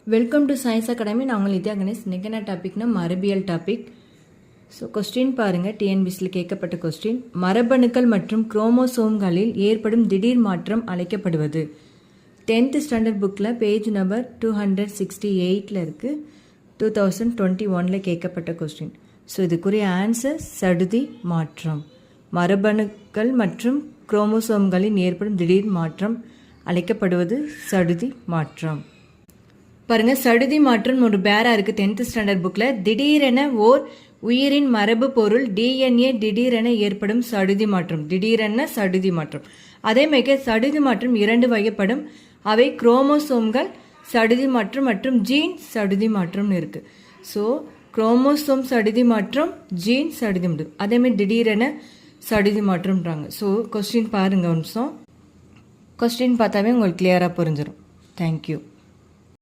Welcome to science academy. நான் உங்கள் நித்யா கணேஷ். இன்னைக்கு என்ன டாபிக்னா மரபியல் டாபிக். ஸோ கொஸ்டின் பாருங்கள், டிஎன்பிசியில் கேட்கப்பட்ட கொஸ்டின். மரபணுக்கள் மற்றும் குரோமோசோம்களில் ஏற்படும் திடீர் மாற்றம் அழைக்கப்படுவது. 10th ஸ்டாண்டர்ட் புக்கில் பேஜ் நம்பர் 268 இருக்குது. 2021 கேட்கப்பட்ட கொஸ்டின். ஸோ இதுக்குரிய ஆன்சர் சடுதி மாற்றம். மரபணுக்கள் மற்றும் குரோமோசோம்களில் ஏற்படும் திடீர் மாற்றம் அழைக்கப்படுவது சடுதி மாற்றம். பாருங்க, சடுதி மாற்றம் ஒரு பேரா இருக்கு 10th ஸ்டாண்டர்ட் புக்ல. திடீரென ஓர் உயிரின் மரபு பொருள் டிஎன்ஏ திடீரென ஏற்படும் சடுதி மாற்றம். திடீரென சடுதி மாற்றம். அதே மாதிரி சடுதி மாற்றம் 2 வகைப்படும். அவை குரோமோசோம்கள் சடுதி மாற்றம் மற்றும் ஜீன் சடுதி மாற்றம் இருக்கு. ஸோ குரோமோசோம் சடுதி மாற்றம், ஜீன் சடுதி மாற்றம், அதே மாதிரி திடீரென சடுதி மாற்றம்ன்றாங்க. ஸோ கொஸ்டின் பாருங்க ஒரு நிமிஷம். கொஸ்டின் பார்த்தாவே உங்களுக்கு கிளியராக புரிஞ்சிடும். தேங்க்யூ.